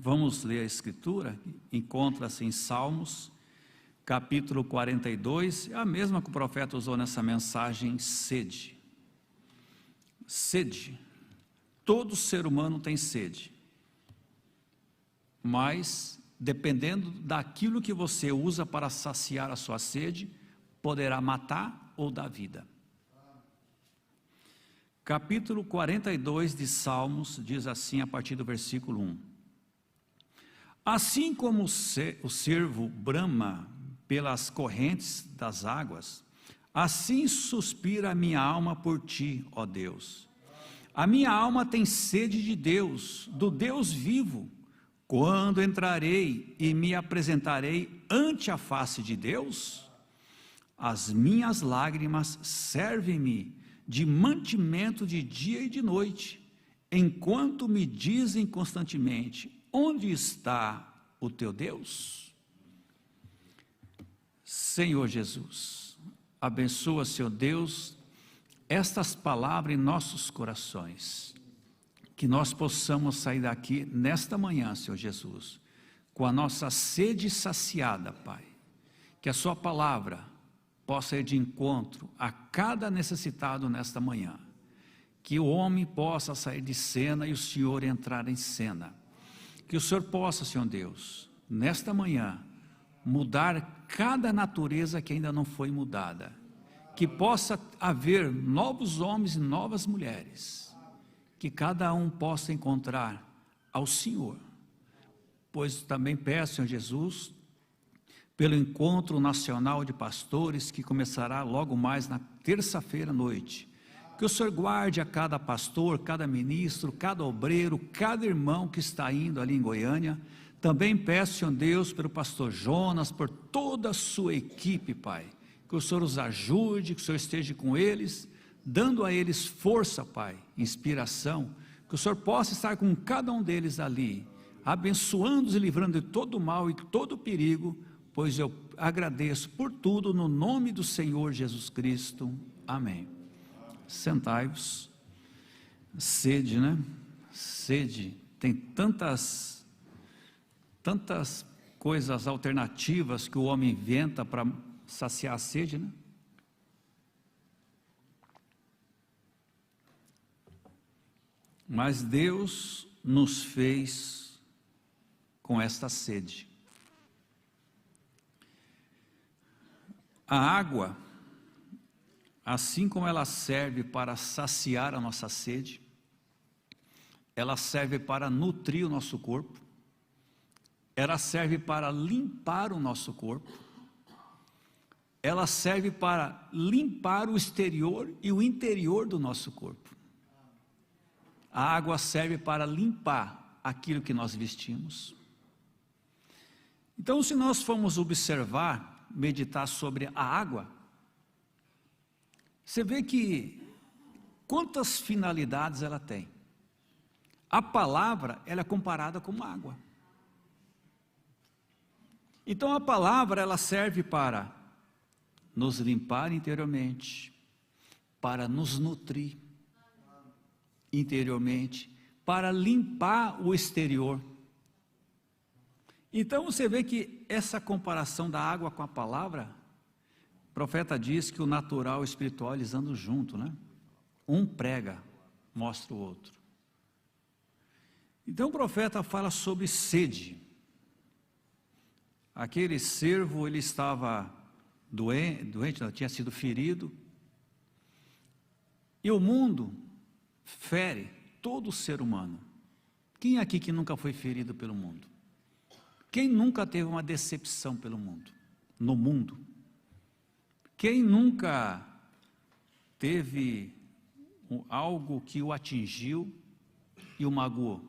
Vamos ler a Escritura, encontra-se em Salmos, capítulo 42, é a mesma que o profeta usou nessa mensagem, sede. Sede. Todo ser humano tem sede, mas dependendo daquilo que você usa para saciar a sua sede, poderá matar ou dar vida. Capítulo 42 de Salmos diz assim a partir do versículo 1: Assim como o cervo brama pelas correntes das águas, assim suspira a minha alma por ti, ó Deus. A minha alma tem sede de Deus, do Deus vivo. Quando entrarei e me apresentarei ante a face de Deus? As minhas lágrimas servem-me de mantimento de dia e de noite, enquanto me dizem constantemente: onde está o teu Deus? Senhor Jesus, abençoa, Senhor Deus, estas palavras em nossos corações, que nós possamos sair daqui nesta manhã, Senhor Jesus, com a nossa sede saciada, Pai, que a sua palavra possa ir de encontro a cada necessitado nesta manhã, que o homem possa sair de cena e o Senhor entrar em cena, que o Senhor possa, Senhor Deus, nesta manhã, mudar cada natureza que ainda não foi mudada, que possa haver novos homens e novas mulheres, que cada um possa encontrar ao Senhor, pois também peço, Senhor Jesus, pelo encontro nacional de pastores, que começará logo mais na terça-feira à noite, que o Senhor guarde a cada pastor, cada ministro, cada obreiro, cada irmão que está indo ali em Goiânia. Também peço, Senhor Deus, pelo pastor Jonas, por toda a sua equipe, Pai, que o Senhor os ajude, que o Senhor esteja com eles, dando a eles força, Pai, inspiração, que o Senhor possa estar com cada um deles ali, abençoando-os e livrando de todo mal e todo perigo, pois eu agradeço por tudo no nome do Senhor Jesus Cristo. Amém. Sentai-vos. Sede, né? Sede. Tem tantas coisas alternativas que o homem inventa para saciar a sede, né? Mas Deus nos fez com esta sede. A água, assim como ela serve para saciar a nossa sede, ela serve para nutrir o nosso corpo, ela serve para limpar o nosso corpo, ela serve para limpar o exterior e o interior do nosso corpo. A água serve para limpar aquilo que nós vestimos. Então, se nós formos observar, meditar sobre a água, você vê que quantas finalidades ela tem. A palavra, ela é comparada como água. Então a palavra, ela serve para nos limpar interiormente, para nos nutrir interiormente, para limpar o exterior. Então você vê que essa comparação da água com a palavra, o profeta diz que o natural e o espiritual eles andam juntos, né? Um prega, mostra o outro. Então o profeta fala sobre sede. Aquele servo, ele estava doente, tinha sido ferido, e o mundo fere todo ser humano. Quem aqui que nunca foi ferido pelo mundo? Quem nunca teve uma decepção pelo mundo? No mundo? Quem nunca teve algo que o atingiu e o magoou?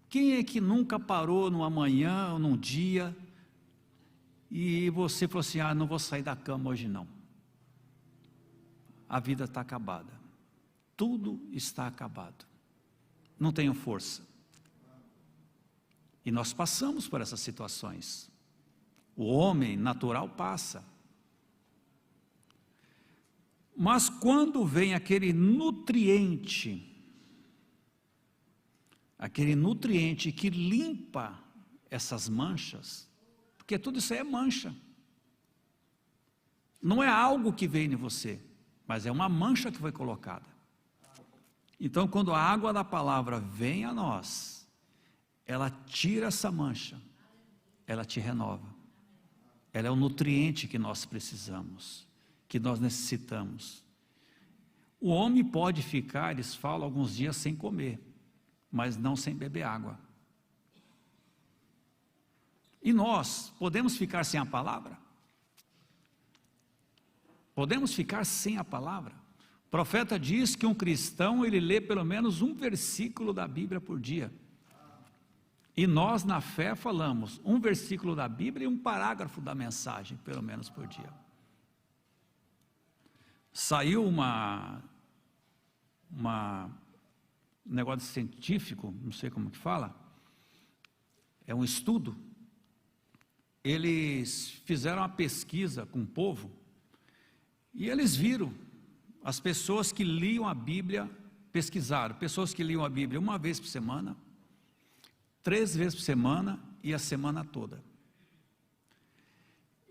Quem é que nunca parou numa manhã ou num dia e você falou assim: não vou sair da cama hoje não, a vida está acabada, tudo está acabado, não tenho força. E nós passamos por essas situações, o homem natural passa, mas quando vem aquele nutriente, aquele nutriente que limpa essas manchas, porque tudo isso aí é mancha. Não é algo que veio em você, mas é uma mancha que foi colocada. Então, quando a água da palavra vem a nós, ela tira essa mancha, ela te renova. Ela é o nutriente que nós precisamos, que nós necessitamos. O homem pode ficar, eles falam, alguns dias sem comer, mas não sem beber água. E nós podemos ficar sem a palavra? Podemos ficar sem a palavra? O profeta diz que um cristão, ele lê pelo menos um versículo da Bíblia por dia. E nós na fé falamos um versículo da Bíblia e um parágrafo da mensagem, pelo menos por dia. Saiu um negócio científico, não sei como que fala, é um estudo. Eles fizeram uma pesquisa com o povo e eles viram as pessoas que liam a Bíblia, pesquisaram, pessoas que liam a Bíblia uma vez por semana, 3 vezes por semana e a semana toda.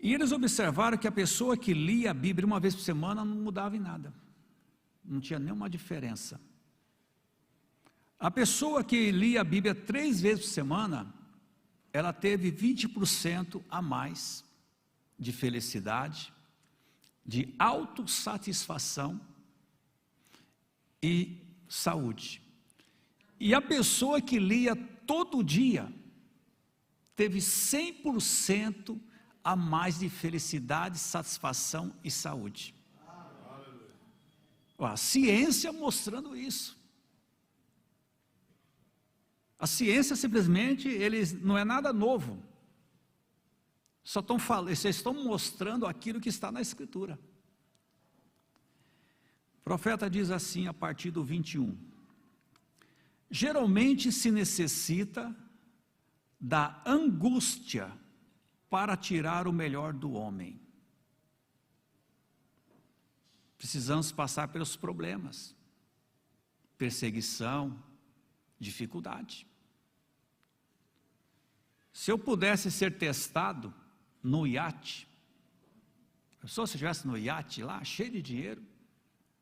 E eles observaram que a pessoa que lia a Bíblia uma vez por semana não mudava em nada, não tinha nenhuma diferença. A pessoa que lia a Bíblia 3 vezes por semana, ela teve 20% a mais de felicidade, de autossatisfação e saúde. E a pessoa que lia todo dia teve 100% a mais de felicidade, satisfação e saúde. A ciência mostrando isso. A ciência simplesmente, eles não é nada novo. Só estão falando, eles estão mostrando aquilo que está na Escritura. O profeta diz assim a partir do 21. Geralmente se necessita da angústia para tirar o melhor do homem. Precisamos passar pelos problemas, perseguição, dificuldade. Se eu pudesse ser testado no iate, se eu estivesse no iate lá, cheio de dinheiro,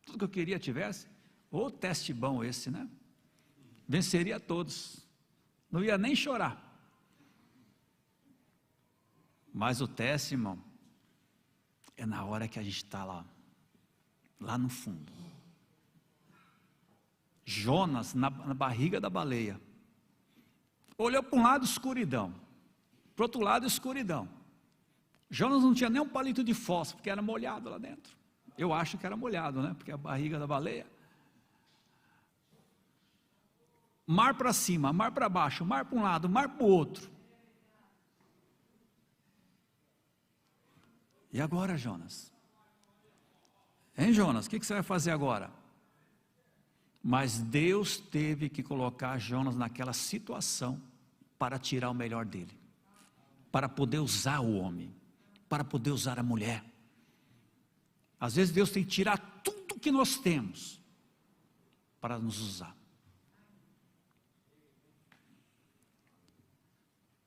tudo que eu queria tivesse, ô teste bom esse, né? Venceria todos, não ia nem chorar. Mas o teste, irmão, é na hora que a gente está lá no fundo. Jonas, na barriga da baleia, olhou para um lado, escuridão, para o outro lado, escuridão. Jonas não tinha nem um palito de fósforo, porque era molhado lá dentro. Eu acho que era molhado, né? Porque a barriga da baleia. Mar para cima, mar para baixo, mar para um lado, mar para o outro. E agora, Jonas? Hein, Jonas? O que você vai fazer agora? Mas Deus teve que colocar Jonas naquela situação para tirar o melhor dele, para poder usar o homem, para poder usar a mulher. Às vezes Deus tem que tirar tudo que nós temos para nos usar.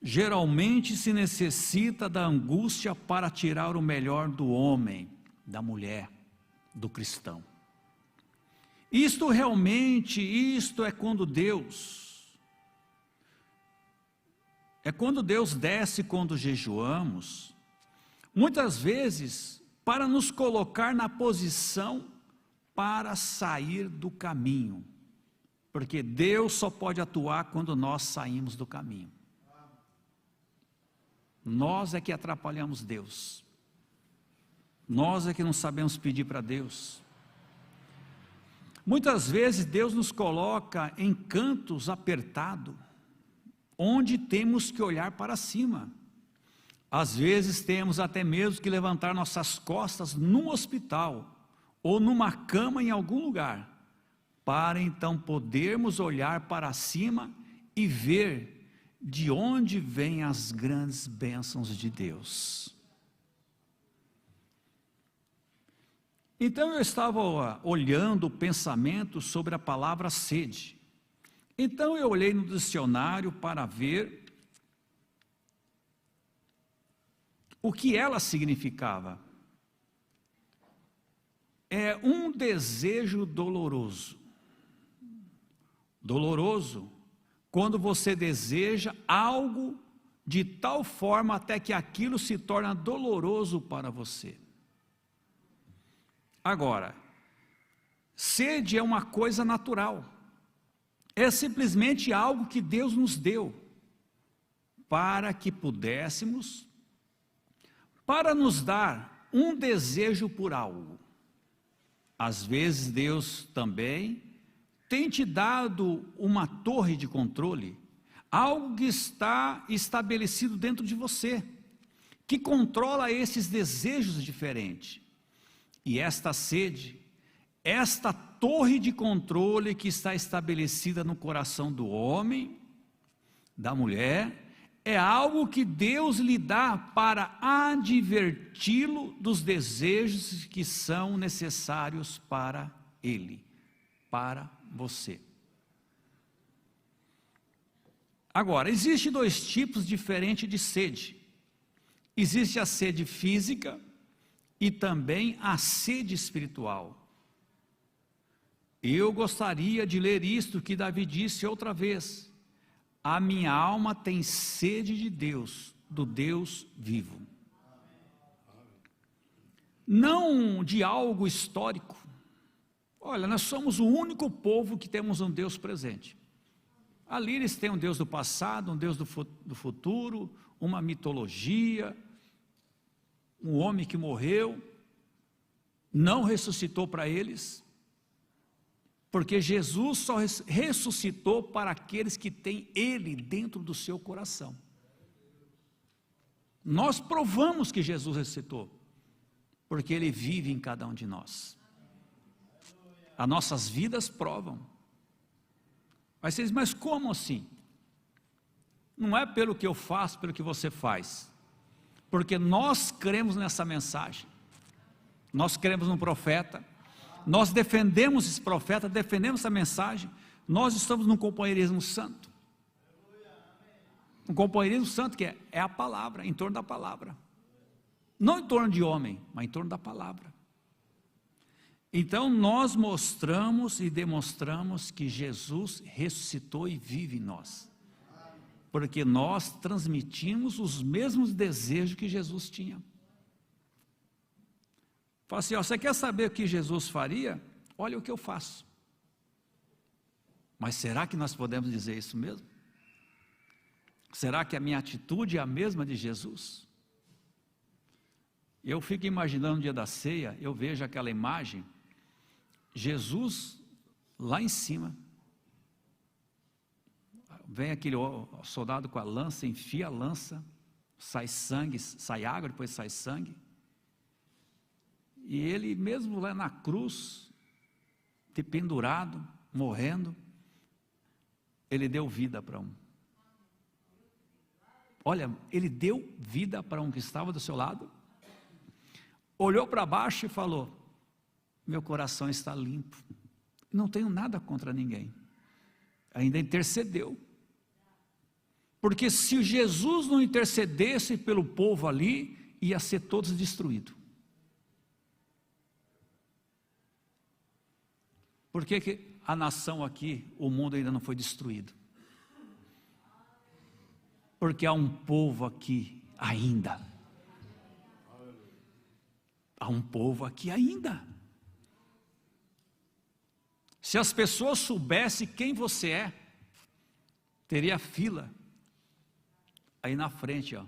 Geralmente se necessita da angústia para tirar o melhor do homem, da mulher, do cristão. Isto é quando Deus desce quando jejuamos, muitas vezes para nos colocar na posição para sair do caminho, porque Deus só pode atuar quando nós saímos do caminho. Nós é que atrapalhamos Deus, nós é que não sabemos pedir para Deus. Muitas vezes Deus nos coloca em cantos apertados, onde temos que olhar para cima. Às vezes temos até mesmo que levantar nossas costas num hospital, ou numa cama em algum lugar, para então podermos olhar para cima e ver de onde vêm as grandes bênçãos de Deus. Então eu estava olhando o pensamento sobre a palavra sede, Então eu olhei no dicionário para ver o que ela significava. É um desejo doloroso. Doloroso quando você deseja algo de tal forma até que aquilo se torna doloroso para você. Agora, sede é uma coisa natural. É simplesmente algo que Deus nos deu para que pudéssemos, para nos dar um desejo por algo. Às vezes Deus também tem te dado uma torre de controle, algo que está estabelecido dentro de você, que controla esses desejos diferentes. E esta sede, esta torre de controle que está estabelecida no coração do homem, da mulher, é algo que Deus lhe dá para adverti-lo dos desejos que são necessários para ele, para você. Agora, existem dois tipos diferentes de sede. Existe a sede física e também a sede espiritual. Eu gostaria de ler isto que Davi disse outra vez: a minha alma tem sede de Deus, do Deus vivo. Não de algo histórico. Olha, nós somos o único povo que temos um Deus presente. Ali eles têm um Deus do passado, um Deus do futuro, uma mitologia, um homem que morreu, não ressuscitou para eles, porque Jesus só ressuscitou para aqueles que têm Ele dentro do seu coração. Nós provamos que Jesus ressuscitou, porque Ele vive em cada um de nós. As nossas vidas provam. Aí vocês, mas como assim? Não é pelo que eu faço, pelo que você faz, porque nós cremos nessa mensagem, nós cremos no profeta, nós defendemos esse profeta, defendemos essa mensagem, nós estamos num companheirismo santo, um companheirismo santo que é a palavra, em torno da palavra, não em torno de homem, mas em torno da palavra. Então nós mostramos e demonstramos que Jesus ressuscitou e vive em nós, porque nós transmitimos os mesmos desejos que Jesus tinha. Fala assim, ó, você quer saber o que Jesus faria? Olha o que eu faço. Mas será que nós podemos dizer isso mesmo? Será que a minha atitude é a mesma de Jesus? Eu fico imaginando no dia da ceia, eu vejo aquela imagem, Jesus lá em cima, vem aquele soldado com a lança, enfia a lança, sai sangue, sai água, depois sai sangue, e ele mesmo lá na cruz, pendurado, morrendo, ele deu vida para um. Olha, ele deu vida para um que estava do seu lado, olhou para baixo e falou, meu coração está limpo, não tenho nada contra ninguém, ainda intercedeu, porque se Jesus não intercedesse pelo povo ali, ia ser todos destruídos. Por que a nação aqui, o mundo ainda não foi destruído? Porque há um povo aqui ainda, há um povo aqui ainda. Se as pessoas soubessem quem você é, teria fila aí na frente, ó,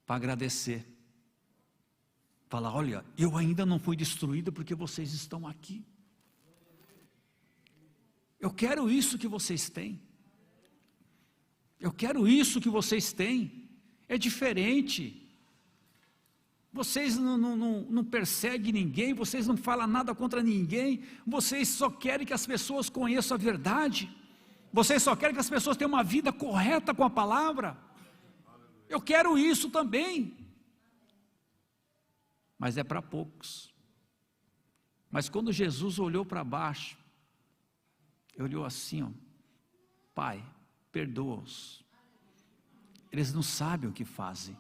para agradecer. Falar, olha, eu ainda não fui destruído porque vocês estão aqui. Eu quero isso que vocês têm. Eu quero isso que vocês têm. É diferente. Vocês não perseguem ninguém, vocês não falam nada contra ninguém, vocês só querem que as pessoas conheçam a verdade, vocês só querem que as pessoas tenham uma vida correta com a palavra. Eu quero isso também, mas é para poucos. Mas quando Jesus olhou para baixo, Ele olhou assim, ó, Pai, perdoa-os. Eles não sabem o que fazem.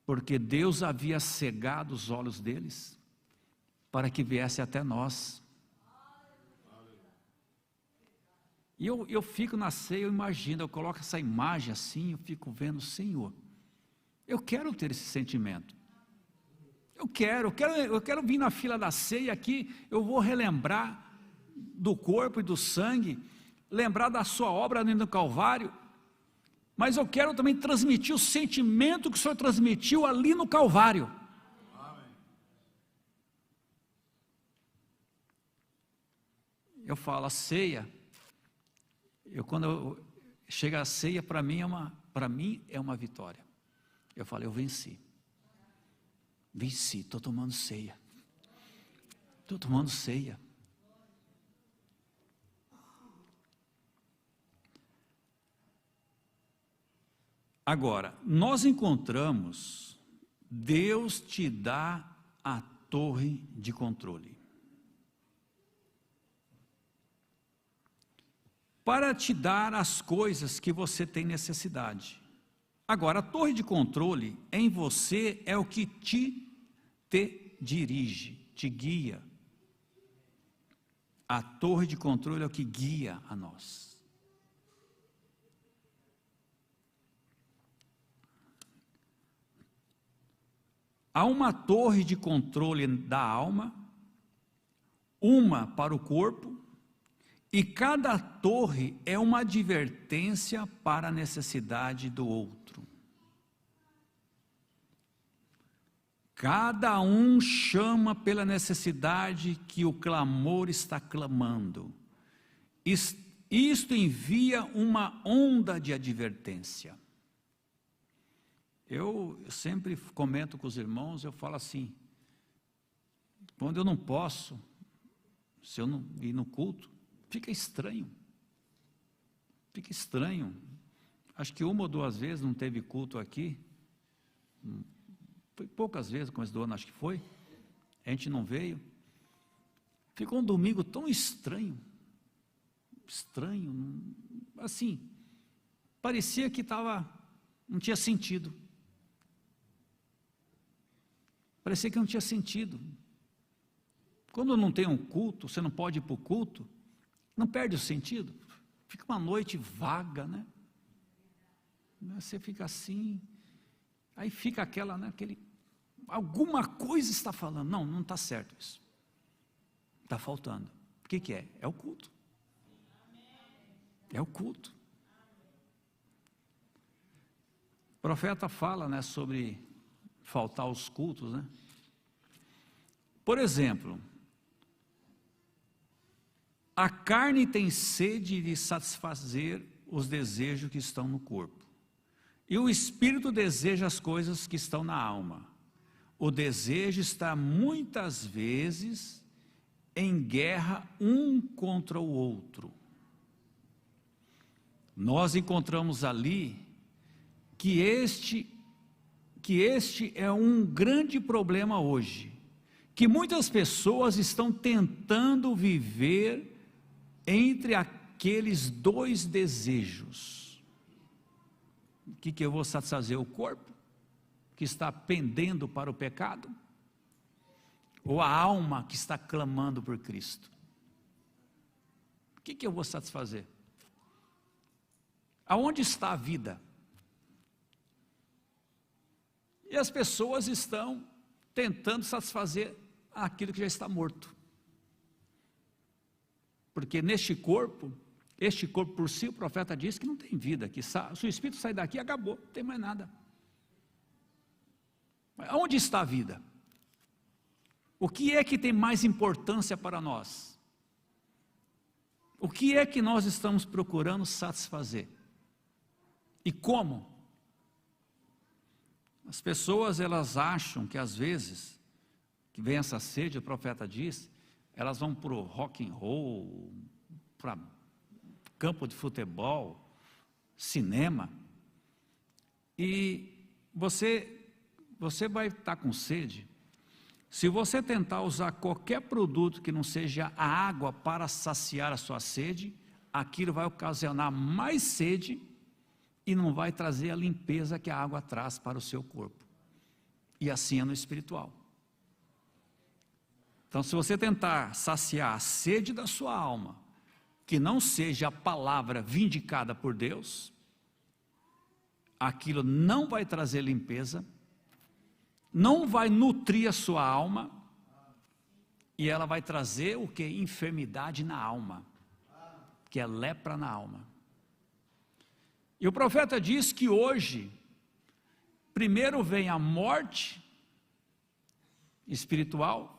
Porque Deus havia cegado os olhos deles para que viesse até nós. E eu fico na ceia, eu imagino, eu coloco essa imagem assim, eu fico vendo, Senhor, eu quero ter esse sentimento. Eu quero vir na fila da ceia aqui, eu vou relembrar do corpo e do sangue, lembrar da sua obra no Calvário, mas eu quero também transmitir o sentimento que o Senhor transmitiu ali no Calvário. Eu falo, a ceia, quando chega a ceia, para mim é uma vitória. Eu falo, eu venci, estou tomando ceia, Agora, nós encontramos, Deus te dá a torre de controle. Para te dar as coisas que você tem necessidade. Agora, a torre de controle em você é o que te dirige, te guia. A torre de controle é o que guia a nós. Há uma torre de controle da alma, uma para o corpo, e cada torre é uma advertência para a necessidade do outro. Cada um chama pela necessidade que o clamor está clamando. Isto envia uma onda de advertência. Eu sempre comento com os irmãos, eu falo assim, quando eu não posso, se eu não ir no culto, fica estranho. Acho que uma ou duas vezes não teve culto aqui, foi poucas vezes, começo do ano acho que foi, a gente não veio, ficou um domingo tão estranho, assim, parecia que não tinha sentido. Parecia que não tinha sentido. Quando não tem um culto, você não pode ir para o culto, não perde o sentido. Fica uma noite vaga, né? Você fica assim, aí fica alguma coisa está falando. Não está certo isso. Está faltando. O que é? É o culto. É o culto. O profeta fala, né, sobre faltar os cultos, né? Por exemplo, a carne tem sede de satisfazer os desejos que estão no corpo, e o espírito deseja as coisas que estão na alma. O desejo está muitas vezes em guerra um contra o outro. Nós encontramos ali que este é um grande problema hoje, que muitas pessoas estão tentando viver entre aqueles dois desejos. O que eu vou satisfazer? O corpo, que está pendendo para o pecado? Ou a alma que está clamando por Cristo? O que eu vou satisfazer? Aonde está a vida? E as pessoas estão tentando satisfazer aquilo que já está morto. Porque este corpo por si, o profeta diz que não tem vida, que se o espírito sair daqui, acabou, não tem mais nada. Mas onde está a vida? O que é que tem mais importância para nós? O que é que nós estamos procurando satisfazer? E como? As pessoas, elas acham que às vezes, que vem essa sede, o profeta diz, elas vão para o rock and roll, para campo de futebol, cinema, e você vai estar com sede, Se você tentar usar qualquer produto que não seja a água para saciar a sua sede, aquilo vai ocasionar mais sede e não vai trazer a limpeza que a água traz para o seu corpo. E assim é no espiritual. Então, se você tentar saciar a sede da sua alma, que não seja a palavra vindicada por Deus, aquilo não vai trazer limpeza, não vai nutrir a sua alma, e ela vai trazer o que? Enfermidade na alma, que é lepra na alma. E o profeta diz que hoje, primeiro vem a morte espiritual,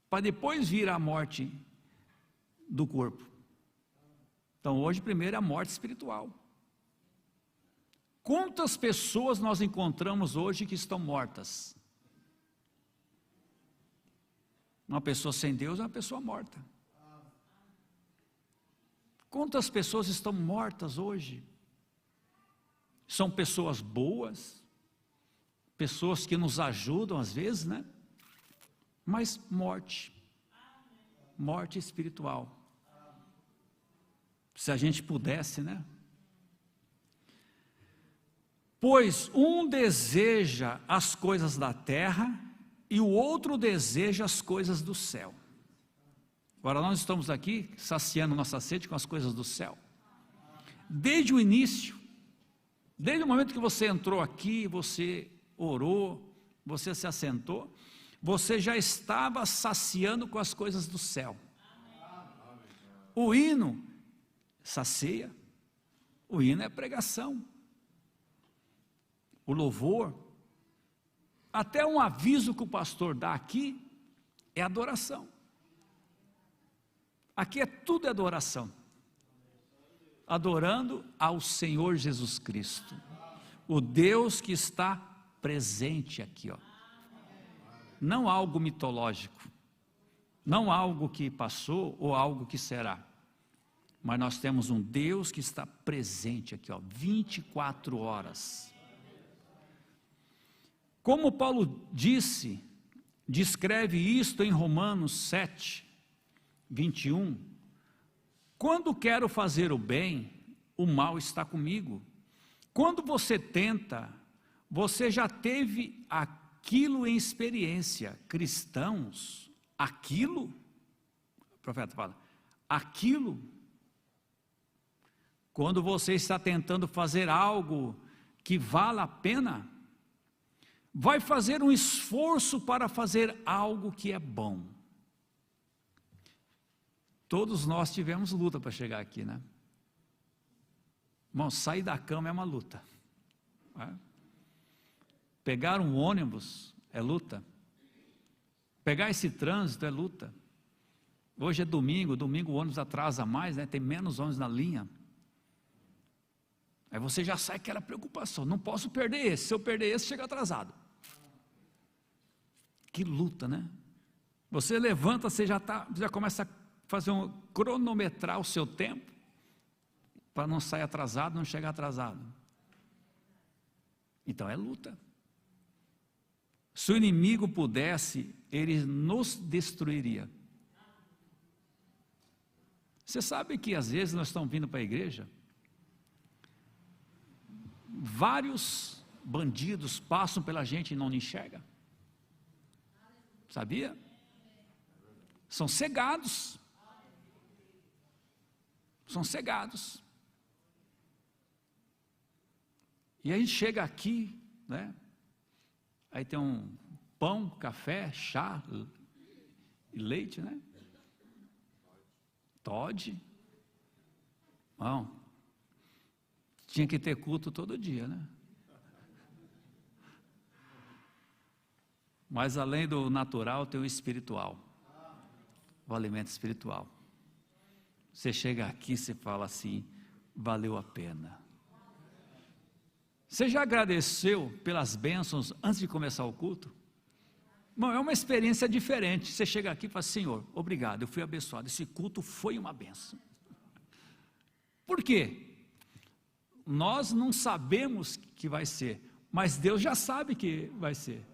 para depois vir a morte do corpo. Então hoje primeiro é a morte espiritual. Quantas pessoas nós encontramos hoje que estão mortas? Uma pessoa sem Deus é uma pessoa morta. Quantas pessoas estão mortas hoje? São pessoas boas, pessoas que nos ajudam às vezes, né? Mas morte espiritual. Se a gente pudesse, né? Pois um deseja as coisas da terra e o outro deseja as coisas do céu. Agora nós estamos aqui saciando nossa sede com as coisas do céu. Desde o início, desde o momento que você entrou aqui, você orou, você se assentou, você já estava saciando com as coisas do céu. O hino sacia, o hino é pregação. O louvor, até um aviso que o pastor dá aqui, é adoração. Aqui é tudo adoração. Adorando ao Senhor Jesus Cristo, o Deus que está presente aqui, ó. Não algo mitológico, não algo que passou ou algo que será, mas nós temos um Deus que está presente aqui, ó, 24 horas. Como Paulo descreve isto em Romanos 7, 21, quando quero fazer o bem, o mal está comigo. Quando você tenta, você já teve aquilo em experiência. Cristãos, aquilo, o profeta fala, aquilo, quando você está tentando fazer algo que vale a pena, vai fazer um esforço para fazer algo que é bom. Todos nós tivemos luta para chegar aqui, né? Irmão, sair da cama é uma luta. Né? Pegar um ônibus é luta. Pegar esse trânsito é luta. Hoje é domingo o ônibus atrasa mais, né? Tem menos ônibus na linha. Aí você já sai com aquela preocupação, não posso perder esse, se eu perder esse, chega atrasado. Que luta, né? Você levanta, você já começa a fazer cronometrar o seu tempo, para não sair atrasado, não chegar atrasado. Então é luta. Se o inimigo pudesse, ele nos destruiria. Você sabe que às vezes nós estamos vindo para a igreja, vários bandidos passam pela gente e não nos enxergam. Sabia? São cegados. São cegados. E a gente chega aqui, né? Aí tem um pão, café, chá e leite, né? Toddy. Bom, tinha que ter culto todo dia, né? Mas além do natural, tem o espiritual. O alimento espiritual. Você chega aqui e você fala assim, valeu a pena. Você já agradeceu pelas bênçãos antes de começar o culto? Bom, é uma experiência diferente. Você chega aqui e fala, Senhor, obrigado, eu fui abençoado. Esse culto foi uma bênção. Por quê? Nós não sabemos que vai ser, mas Deus já sabe que vai ser.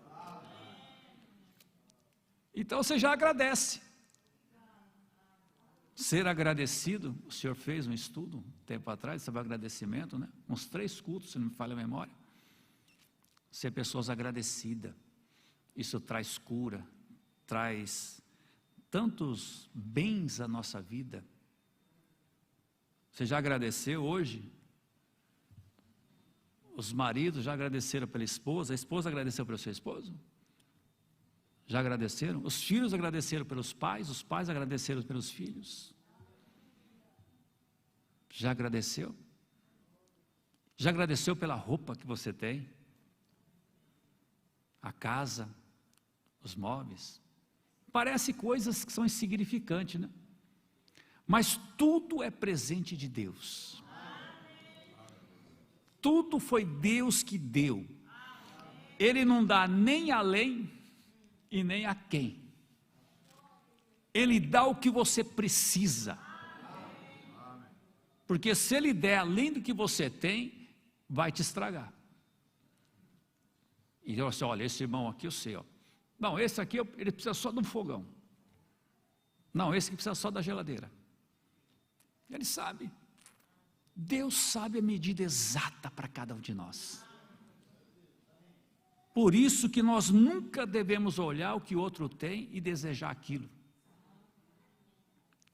Então você já agradece. Ser agradecido, o senhor fez um estudo um tempo atrás sobre agradecimento, né? Uns 3 cultos, se não me falha a memória. Ser pessoas agradecidas, isso traz cura, traz tantos bens à nossa vida. Você já agradeceu hoje? Os maridos já agradeceram pela esposa, a esposa agradeceu pelo seu esposo? Já agradeceram? Os filhos agradeceram pelos pais, os pais agradeceram pelos filhos. Já agradeceu? Já agradeceu pela roupa que você tem? A casa, os móveis? Parece coisas que são insignificantes, né? Mas tudo é presente de Deus. Tudo foi Deus que deu. Ele não dá nem além e nem a quem. Ele dá o que você precisa. Porque se Ele der além do que você tem, vai te estragar. E eu assim, olha, esse irmão aqui eu sei, ó. Não, esse aqui ele precisa só de um fogão. Não, esse aqui precisa só da geladeira. Ele sabe. Deus sabe a medida exata para cada um de nós. Por isso que nós nunca devemos olhar o que o outro tem e desejar aquilo.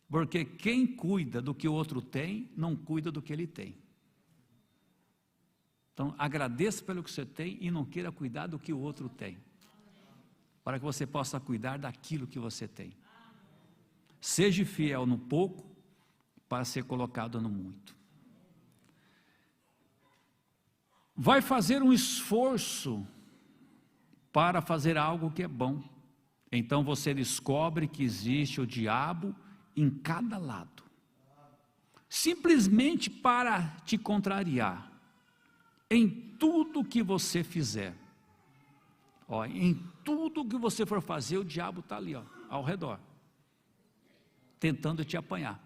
Porque quem cuida do que o outro tem, não cuida do que ele tem. Então, agradeça pelo que você tem e não queira cuidar do que o outro tem. Para que você possa cuidar daquilo que você tem. Seja fiel no pouco, para ser colocado no muito. Vai fazer um esforço para fazer algo que é bom. Então você descobre que existe o diabo em cada lado. Simplesmente para te contrariar. Em tudo que você fizer. Ó, em tudo que você for fazer, o diabo está ali, ó, ao redor. Tentando te apanhar.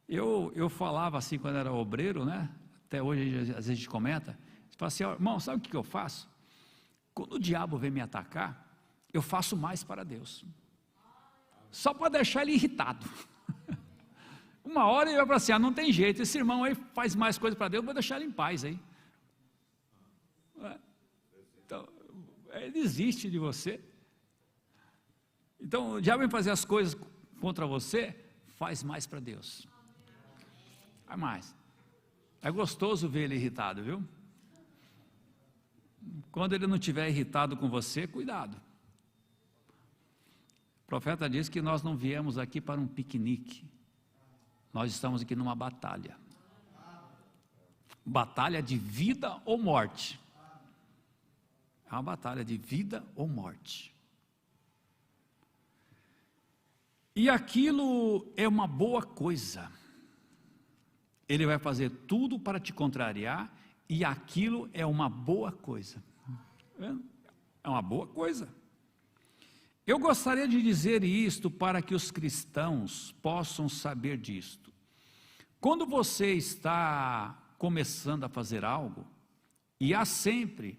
Eu falava assim quando era obreiro, né? Até hoje às vezes a gente comenta. Você fala assim, ó, irmão, sabe o que eu faço? Quando o diabo vem me atacar, eu faço mais para Deus. Só para deixar ele irritado. Uma hora ele vai falar assim, não tem jeito, esse irmão aí faz mais coisa para Deus, vou deixar ele em paz aí. Então, ele desiste de você. Então, o diabo vem fazer as coisas contra você, faz mais para Deus. Faz mais. É gostoso ver ele irritado, viu? Quando ele não estiver irritado com você, cuidado. O profeta diz que nós não viemos aqui para um piquenique. Nós estamos aqui numa batalha. Batalha de vida ou morte. É uma batalha de vida ou morte. E aquilo é uma boa coisa. Ele vai fazer tudo para te contrariar, e aquilo é uma boa coisa. É uma boa coisa. Eu gostaria de dizer isto para que os cristãos possam saber disto. Quando você está começando a fazer algo, e há sempre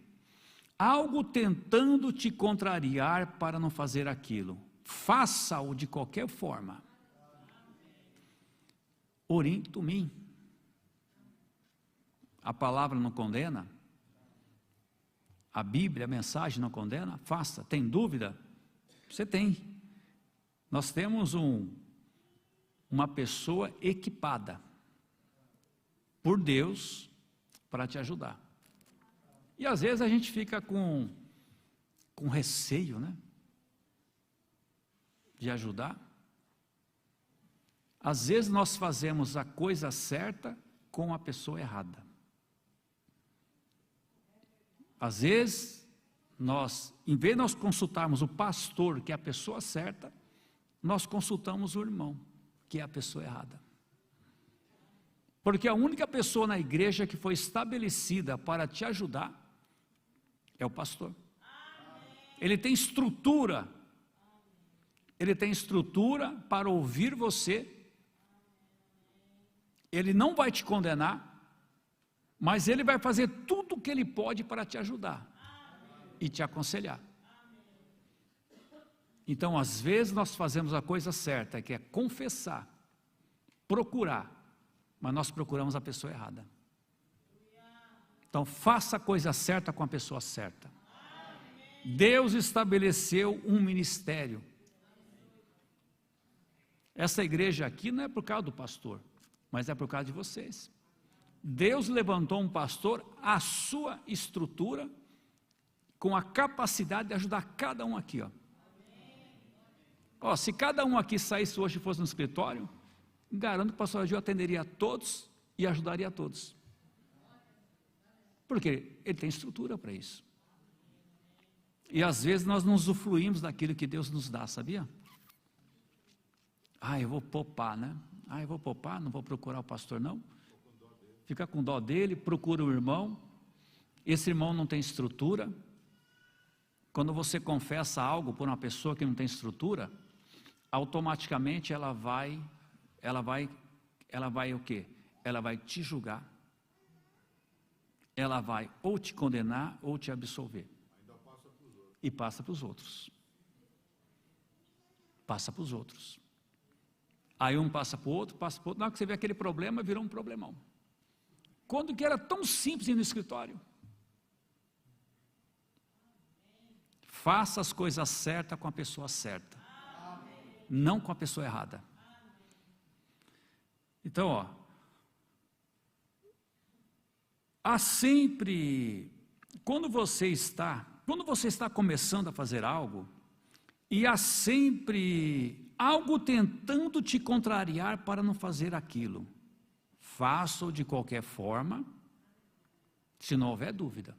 algo tentando te contrariar para não fazer aquilo, faça-o de qualquer forma. Urim tumim. A palavra não condena? A Bíblia, a mensagem não condena? Faça. Tem dúvida? Você tem. Nós temos uma pessoa equipada por Deus para te ajudar. E às vezes a gente fica com receio, né? De ajudar. Às vezes nós fazemos a coisa certa com a pessoa errada. Às vezes, em vez de nós consultarmos o pastor, que é a pessoa certa, nós consultamos o irmão, que é a pessoa errada. Porque a única pessoa na igreja que foi estabelecida para te ajudar é o pastor. Ele tem estrutura. Ele tem estrutura para ouvir você. Ele não vai te condenar, mas ele vai fazer tudo o que ele pode para te ajudar e te aconselhar. Então, às vezes, nós fazemos a coisa certa, que é confessar, procurar, mas nós procuramos a pessoa errada. Então, faça a coisa certa com a pessoa certa. Deus estabeleceu um ministério. Essa igreja aqui não é por causa do pastor, mas é por causa de vocês. Deus levantou um pastor à sua estrutura, com a capacidade de ajudar cada um aqui. Se cada um aqui saísse hoje e fosse no escritório, garanto que o pastor Agil atenderia a todos e ajudaria a todos. Porque ele tem estrutura para isso. E às vezes nós não usufruímos daquilo que Deus nos dá, sabia? Eu vou poupar, né? Eu vou poupar, não vou procurar o pastor não. Fica com dó dele, procura o irmão. Esse irmão não tem estrutura. Quando você confessa algo por uma pessoa que não tem estrutura, automaticamente ela vai o quê? Ela vai te julgar. Ela vai ou te condenar ou te absolver. E passa para os outros. Passa para os outros. Aí um passa para o outro, passa para o outro. Na hora que você vê aquele problema, virou um problemão. Quando que era tão simples ir no escritório? Faça as coisas certas com a pessoa certa. Não com a pessoa errada. Então, há sempre, quando você está começando a fazer algo, e há sempre algo tentando te contrariar para não fazer aquilo, faça-o de qualquer forma, se não houver dúvida.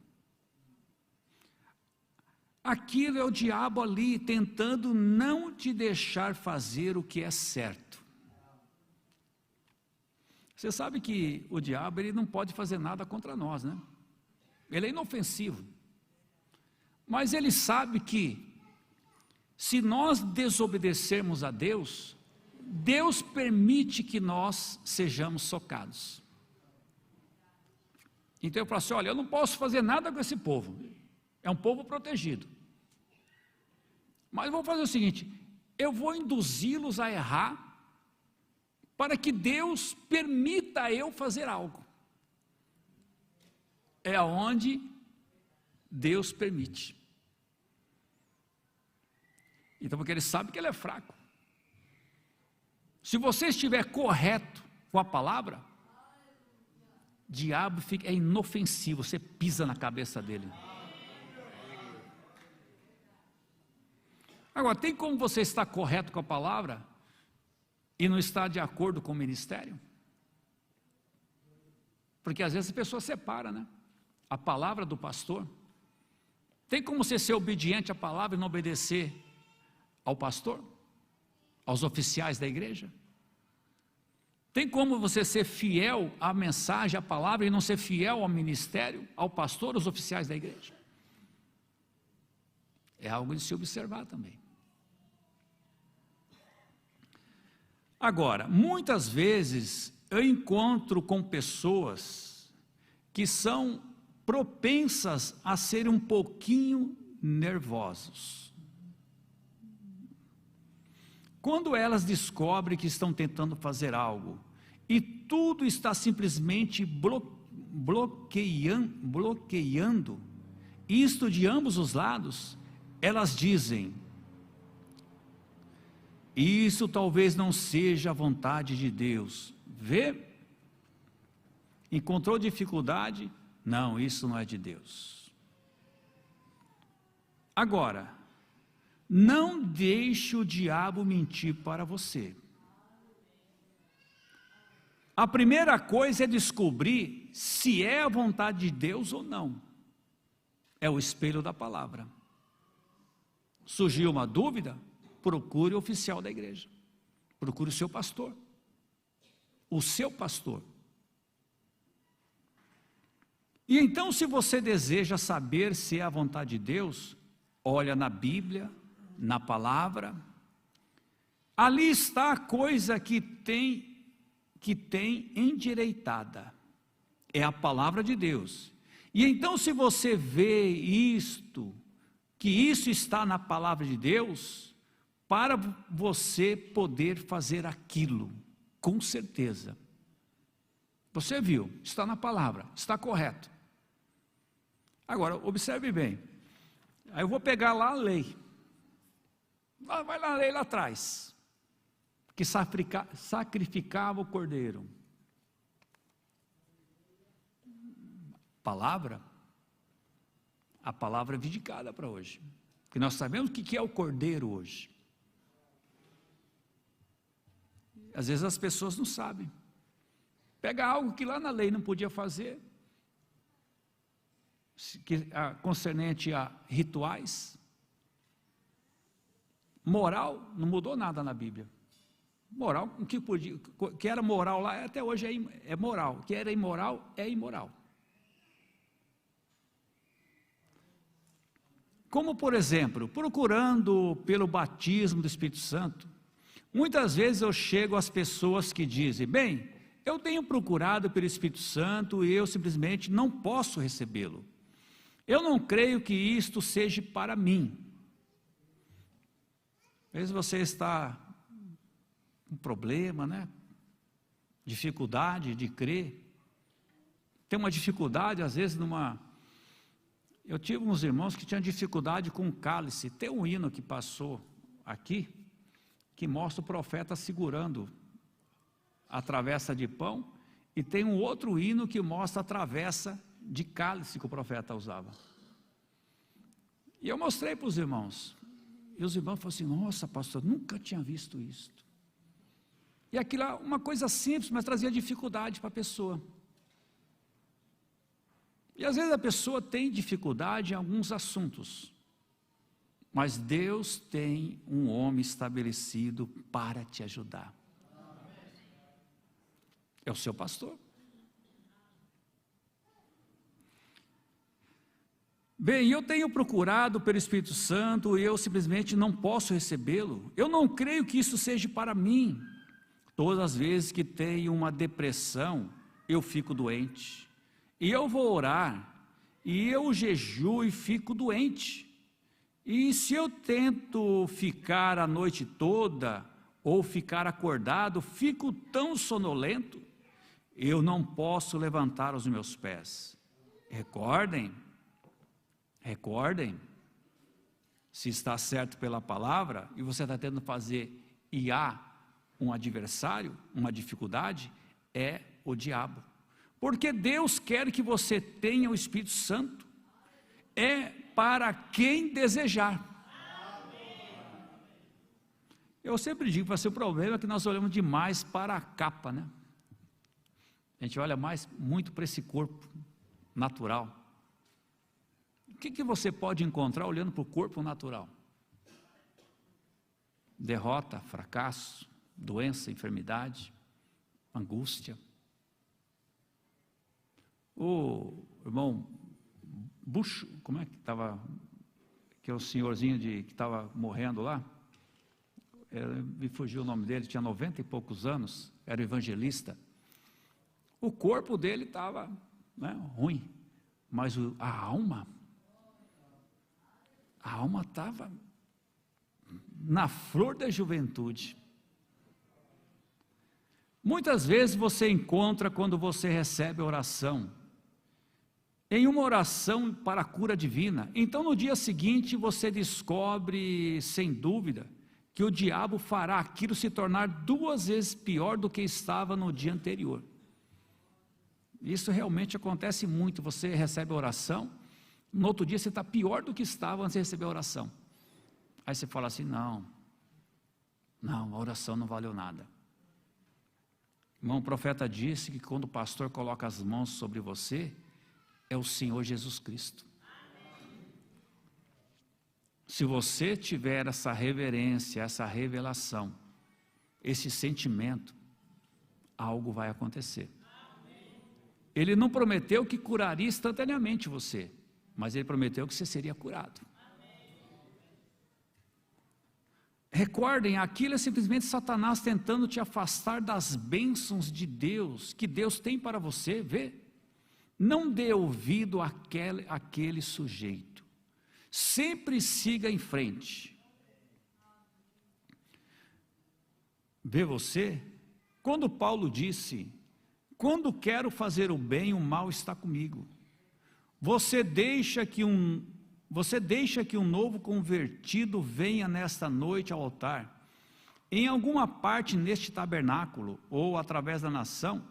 Aquilo é o diabo ali tentando não te deixar fazer o que é certo. Você sabe que o diabo ele não pode fazer nada contra nós, né? Ele é inofensivo. Mas ele sabe que se nós desobedecermos a Deus, Deus permite que nós sejamos socados. Então eu falo assim, olha, eu não posso fazer nada com esse povo. É um povo protegido. Mas vou fazer o seguinte, eu vou induzi-los a errar, para que Deus permita eu fazer algo. É onde Deus permite. Então, porque ele sabe que ele é fraco. Se você estiver correto com a palavra, o diabo é inofensivo, você pisa na cabeça dele. Agora, tem como você estar correto com a palavra e não estar de acordo com o ministério? Porque às vezes a pessoa separa, né? A palavra do pastor. Tem como você ser obediente à palavra e não obedecer ao pastor? Aos oficiais da igreja? Tem como você ser fiel à mensagem, à palavra e não ser fiel ao ministério, ao pastor, aos oficiais da igreja? É algo de se observar também. Agora, muitas vezes eu encontro com pessoas que são propensas a serem um pouquinho nervosos. Quando elas descobrem que estão tentando fazer algo e tudo está simplesmente bloqueando, isto de ambos os lados, elas dizem, isso talvez não seja a vontade de Deus. Vê? Encontrou dificuldade? Não, isso não é de Deus. Agora, não deixe o diabo mentir para você. A primeira coisa é descobrir se é a vontade de Deus ou não. É o espelho da palavra. Surgiu uma dúvida? Procure o oficial da igreja. Procure o seu pastor. O seu pastor. E então, se você deseja saber se é a vontade de Deus, olha na Bíblia, na palavra. Ali está a coisa que tem endireitada. É a palavra de Deus. E então, se você vê isto, que isso está na palavra de Deus, para você poder fazer aquilo, com certeza. Você viu, está na palavra, está correto. Agora, observe bem, aí eu vou pegar lá a lei, vai lá a lei lá atrás, que sacrificava o cordeiro. A palavra é vindicada para hoje, porque nós sabemos o que é o cordeiro hoje. Às vezes as pessoas não sabem, pega algo que lá na lei não podia fazer, concernente a rituais, moral, não mudou nada na Bíblia. Moral, o que era moral lá, até hoje é moral, o que era imoral, é imoral. Como, por exemplo, procurando pelo batismo do Espírito Santo, muitas vezes eu chego às pessoas que dizem, bem, eu tenho procurado pelo Espírito Santo e eu simplesmente não posso recebê-lo. Eu não creio que isto seja para mim. Às vezes você está com problema, né? Dificuldade de crer. Tem uma dificuldade, às vezes, Eu tive uns irmãos que tinham dificuldade com o cálice. Tem um hino que passou aqui, que mostra o profeta segurando a travessa de pão, e tem um outro hino que mostra a travessa de cálice que o profeta usava. E eu mostrei para os irmãos, e os irmãos falaram assim, nossa pastor, nunca tinha visto isso. E aquilo é uma coisa simples, mas trazia dificuldade para a pessoa. E às vezes a pessoa tem dificuldade em alguns assuntos, mas Deus tem um homem estabelecido para te ajudar. É o seu pastor. Bem, eu tenho procurado pelo Espírito Santo e eu simplesmente não posso recebê-lo. Eu não creio que isso seja para mim. Todas as vezes que tenho uma depressão, eu fico doente. E eu vou orar, e eu jejuo e fico doente. E se eu tento ficar a noite toda, ou ficar acordado, fico tão sonolento, eu não posso levantar os meus pés. Recordem, se está certo pela palavra, e você está tentando fazer, e há um adversário, uma dificuldade, é o diabo. Porque Deus quer que você tenha o Espírito Santo, é para quem desejar. Eu sempre digo, o problema é que nós olhamos demais para a capa, né? A gente olha muito para esse corpo natural. O que você pode encontrar olhando para o corpo natural? Derrota, fracasso, doença, enfermidade, angústia. O irmão Bucho, como é que estava, que é o senhorzinho que estava morrendo lá, me fugiu o nome dele, tinha 90 e poucos anos, era evangelista. O corpo dele estava, né, ruim, mas a alma estava na flor da juventude. Muitas vezes você encontra, quando você recebe a oração, em uma oração para a cura divina, então no dia seguinte você descobre, sem dúvida, que o diabo fará aquilo se tornar 2 vezes pior do que estava no dia anterior. Isso realmente acontece muito. Você recebe a oração, no outro dia você está pior do que estava antes de receber a oração. Aí você fala assim, não, a oração não valeu nada. Irmão, o profeta disse que quando o pastor coloca as mãos sobre você, é o Senhor Jesus Cristo. Se você tiver essa reverência, essa revelação, esse sentimento, algo vai acontecer. Ele não prometeu que curaria instantaneamente você, mas ele prometeu que você seria curado. Recordem, aquilo é simplesmente Satanás tentando te afastar das bênçãos de Deus, que Deus tem para você, vê? Não dê ouvido àquele sujeito, sempre siga em frente. Vê você? Quando Paulo disse: quando quero fazer o bem, o mal está comigo. Você deixa que um novo convertido venha nesta noite ao altar, em alguma parte neste tabernáculo, ou através da nação,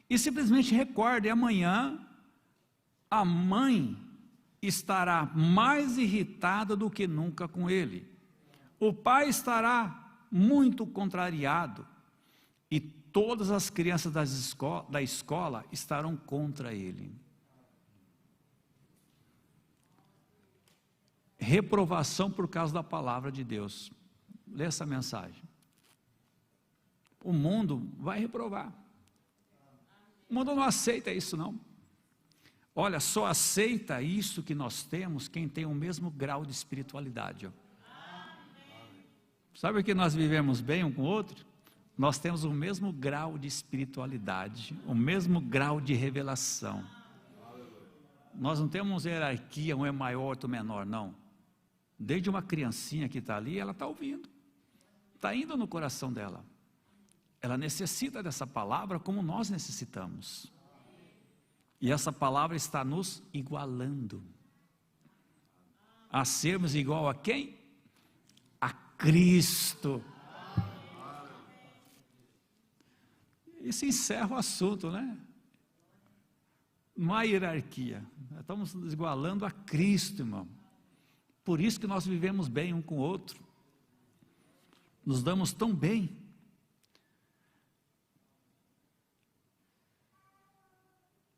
e simplesmente recorde: amanhã a mãe estará mais irritada do que nunca com ele. O pai estará muito contrariado, e todas as crianças da escola estarão contra ele. Reprovação por causa da palavra de Deus. Lê essa mensagem. O mundo vai reprovar. O mundo não aceita isso, não. Olha, só aceita isso que nós temos quem tem o mesmo grau de espiritualidade. Ó. Sabe que nós vivemos bem um com o outro? Nós temos o mesmo grau de espiritualidade, o mesmo grau de revelação. Nós não temos hierarquia, um é maior, outro menor, não. Desde uma criancinha que está ali, ela está ouvindo, está indo no coração dela. Ela necessita dessa palavra como nós necessitamos. E essa palavra está nos igualando. A sermos igual a quem? A Cristo. Isso encerra o assunto, né? Não há hierarquia. Estamos nos igualando a Cristo, irmão. Por isso que nós vivemos bem um com o outro. Nos damos tão bem.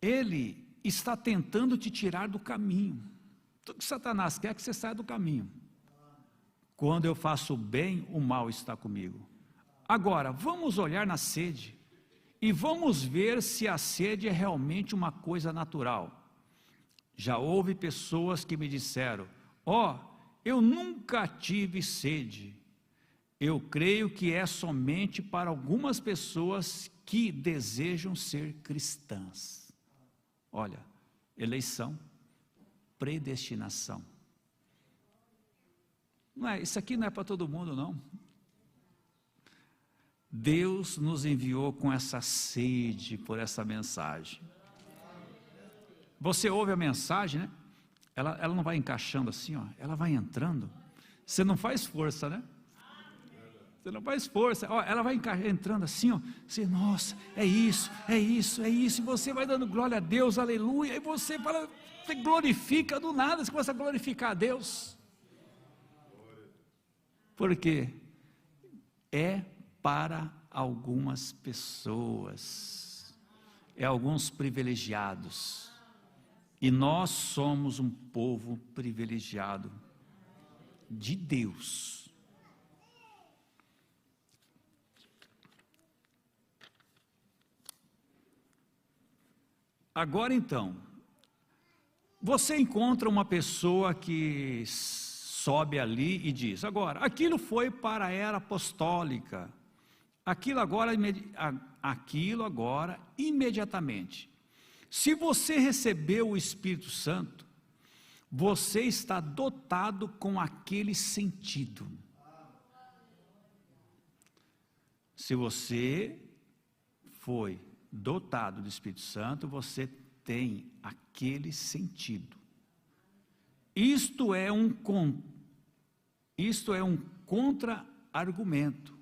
Ele está tentando te tirar do caminho. Tudo que Satanás quer é que você saia do caminho. Quando eu faço o bem, o mal está comigo. Agora, vamos olhar na sede e vamos ver se a sede é realmente uma coisa natural. Já houve pessoas que me disseram: eu nunca tive sede. Eu creio que é somente para algumas pessoas que desejam ser cristãs. Olha, eleição, predestinação. Isso aqui não é para todo mundo, não. Deus nos enviou com essa sede por essa mensagem. Você ouve a mensagem, né? Ela não vai encaixando assim, ó, ela vai entrando. Você não faz força, né? Você não faz força. Ela vai entrando assim, ó. Você, nossa, é isso. E você vai dando glória a Deus, aleluia. E você fala, você glorifica do nada, você começa a glorificar a Deus. Porque é para algumas pessoas, é alguns privilegiados. E nós somos um povo privilegiado de Deus. Agora então, você encontra uma pessoa que sobe ali e diz: agora, aquilo foi para a era apostólica, aquilo agora imediatamente. Se você recebeu o Espírito Santo, você está dotado com aquele sentido. Se você foi dotado do Espírito Santo, você tem aquele sentido. Isto é um contra-argumento.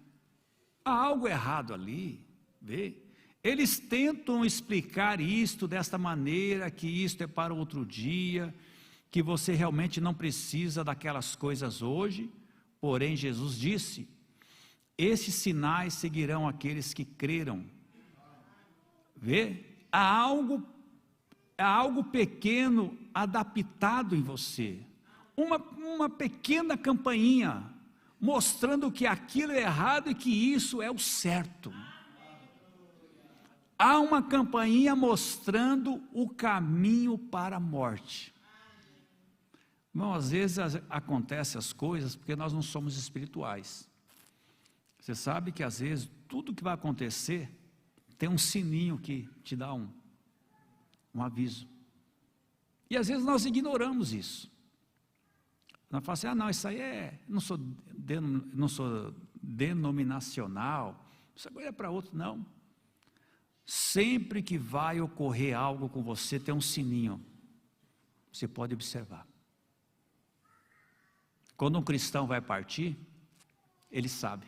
Há algo errado ali, vê? Eles tentam explicar isto desta maneira, que isto é para outro dia, que você realmente não precisa daquelas coisas hoje. Porém, Jesus disse: esses sinais seguirão aqueles que creram. Vê? Há algo pequeno adaptado em você, uma pequena campainha, mostrando que aquilo é errado e que isso é o certo. Há uma campainha mostrando o caminho para a morte. Irmão, às vezes acontecem as coisas porque nós não somos espirituais. Você sabe que às vezes tudo que vai acontecer tem um sininho que te dá um aviso. E às vezes nós ignoramos isso. Nós falamos assim: não, isso aí não sou denominacional, essa coisa é para outro, não. Sempre que vai ocorrer algo com você, tem um sininho, você pode observar. Quando um cristão vai partir, ele sabe.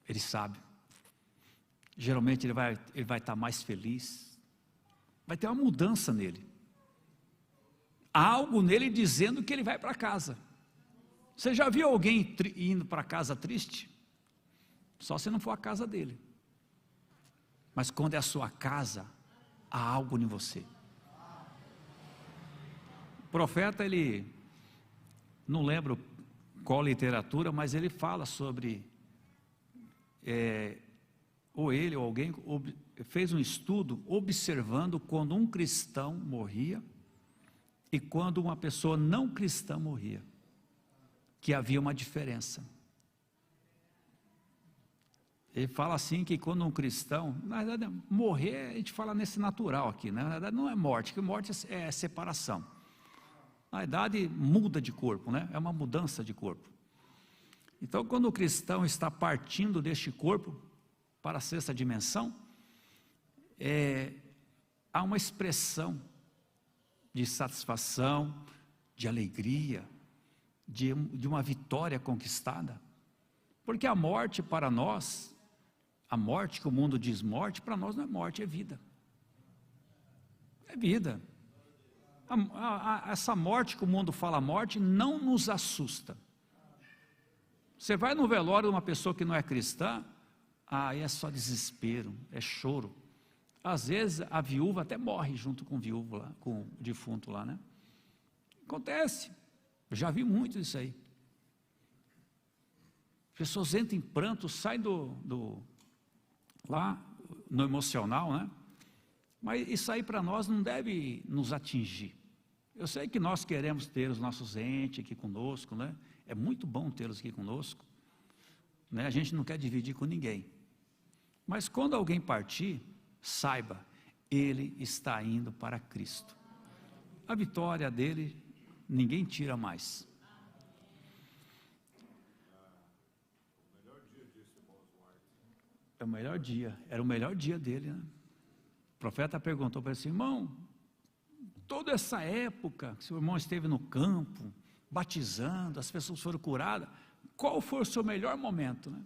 Ele sabe. Geralmente ele vai estar mais feliz. Vai ter uma mudança nele. Há algo nele dizendo que ele vai para casa. Você já viu alguém indo para casa triste? Só se não for a casa dele. Mas quando é a sua casa, há algo em você. O profeta, ele, não lembro qual literatura, mas ele fala sobre, ou ele ou alguém fez um estudo observando quando um cristão morria e quando uma pessoa não cristã morria, que havia uma diferença. Ele fala assim que quando um cristão, na verdade morrer, a gente fala nesse natural aqui, né? Na verdade não é morte, que morte é separação. Na verdade muda de corpo, né? É uma mudança de corpo. Então quando o cristão está partindo deste corpo para a sexta dimensão, há uma expressão de satisfação, de alegria, de uma vitória conquistada. Porque a morte para nós, a morte que o mundo diz morte, para nós não é morte, é vida. É vida. Essa morte que o mundo fala morte não nos assusta. Você vai no velório de uma pessoa que não é cristã, aí é só desespero, é choro. Às vezes a viúva até morre junto com o viúvo lá, com o defunto lá, né? Acontece. Eu já vi muito isso aí. Pessoas entram em pranto, saem lá no emocional, né? Mas isso aí para nós não deve nos atingir. Eu sei que nós queremos ter os nossos entes aqui conosco, né? É muito bom tê-los aqui conosco, né? A gente não quer dividir com ninguém. Mas quando alguém partir, saiba, ele está indo para Cristo. A vitória dele, ninguém tira mais. É o melhor dia, era o melhor dia dele, né? O profeta perguntou para ele assim: irmão, toda essa época que seu irmão esteve no campo, batizando, as pessoas foram curadas, qual foi o seu melhor momento, né?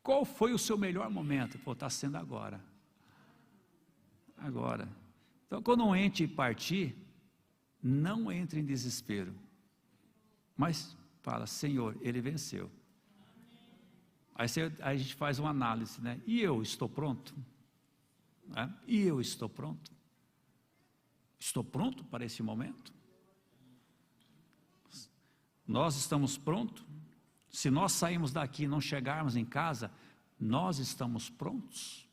Qual foi o seu melhor momento? Ele falou: está sendo agora. Agora. Então quando um ente partir, não entre em desespero, mas fala: Senhor, ele venceu. Aí a gente faz uma análise, né? E eu estou pronto? E eu estou pronto? Estou pronto para esse momento? Nós estamos prontos? Se nós sairmos daqui e não chegarmos em casa, nós estamos prontos?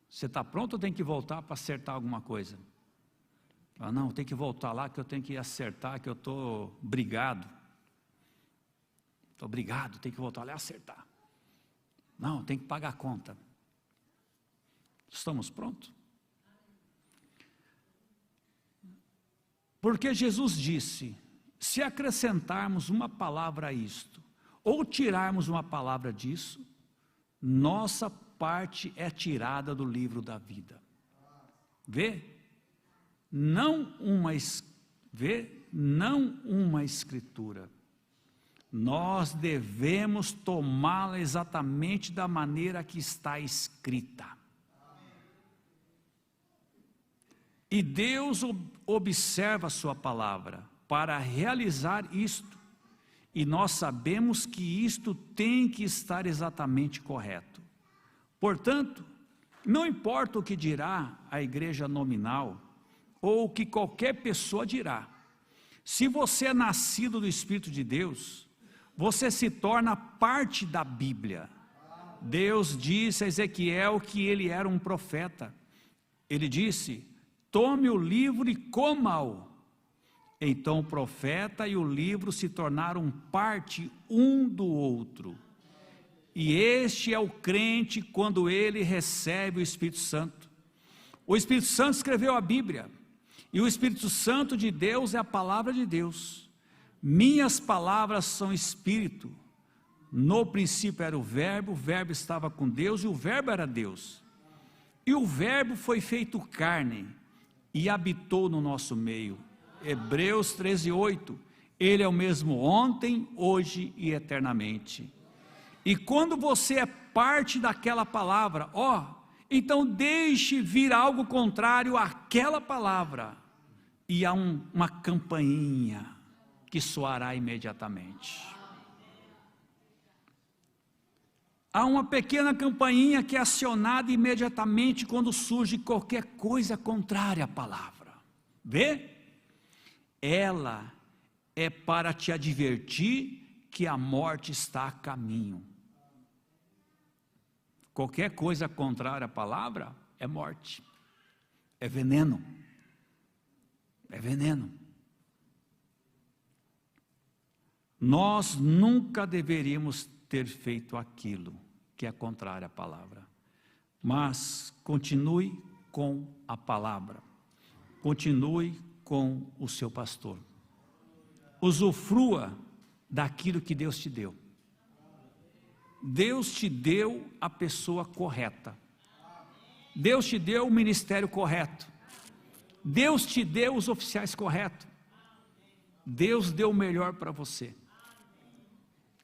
Você está pronto ou tem que voltar para acertar alguma coisa? Não, tem que voltar lá que eu tenho que acertar, que eu estou brigado. Estou brigado, tem que voltar lá e acertar. Não, tem que pagar a conta. Estamos prontos? Porque Jesus disse: se acrescentarmos uma palavra a isto, ou tirarmos uma palavra disso, nossa parte é tirada do livro da vida. Vê? Não uma escritura. Nós devemos tomá-la exatamente da maneira que está escrita. E Deus observa a sua palavra para realizar isto, e nós sabemos que isto tem que estar exatamente correto. Portanto, não importa o que dirá a igreja nominal, ou o que qualquer pessoa dirá, se você é nascido do Espírito de Deus, você se torna parte da Bíblia. Deus disse a Ezequiel que ele era um profeta. Ele disse: tome o livro e coma-o. Então o profeta e o livro se tornaram parte um do outro. E este é o crente quando ele recebe o Espírito Santo. O Espírito Santo escreveu a Bíblia, e o Espírito Santo de Deus é a palavra de Deus. Minhas palavras são espírito, No princípio era o Verbo estava com Deus e o Verbo era Deus. E o Verbo foi feito carne e habitou no nosso meio. Hebreus 13:8. Ele é o mesmo ontem, hoje e eternamente. E quando você é parte daquela palavra, então deixe vir algo contrário àquela palavra, e há uma campainha que soará imediatamente. Há uma pequena campainha que é acionada imediatamente quando surge qualquer coisa contrária à palavra. Vê? Ela é para te advertir que a morte está a caminho. Qualquer coisa contrária à palavra é morte, é veneno, é veneno. Nós nunca deveríamos ter feito aquilo que é contrário à palavra, mas continue com a palavra, continue com o seu pastor, usufrua daquilo que Deus te deu. Deus te deu a pessoa correta, Deus te deu o ministério correto, Deus te deu os oficiais corretos, Deus deu o melhor para você.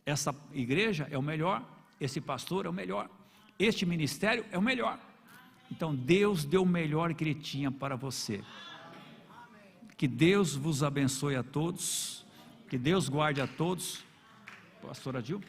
Essa igreja é o melhor, esse pastor é o melhor, este ministério é o melhor. Então Deus deu o melhor que Ele tinha para você. Que Deus vos abençoe a todos, que Deus guarde a todos. Pastora Gil.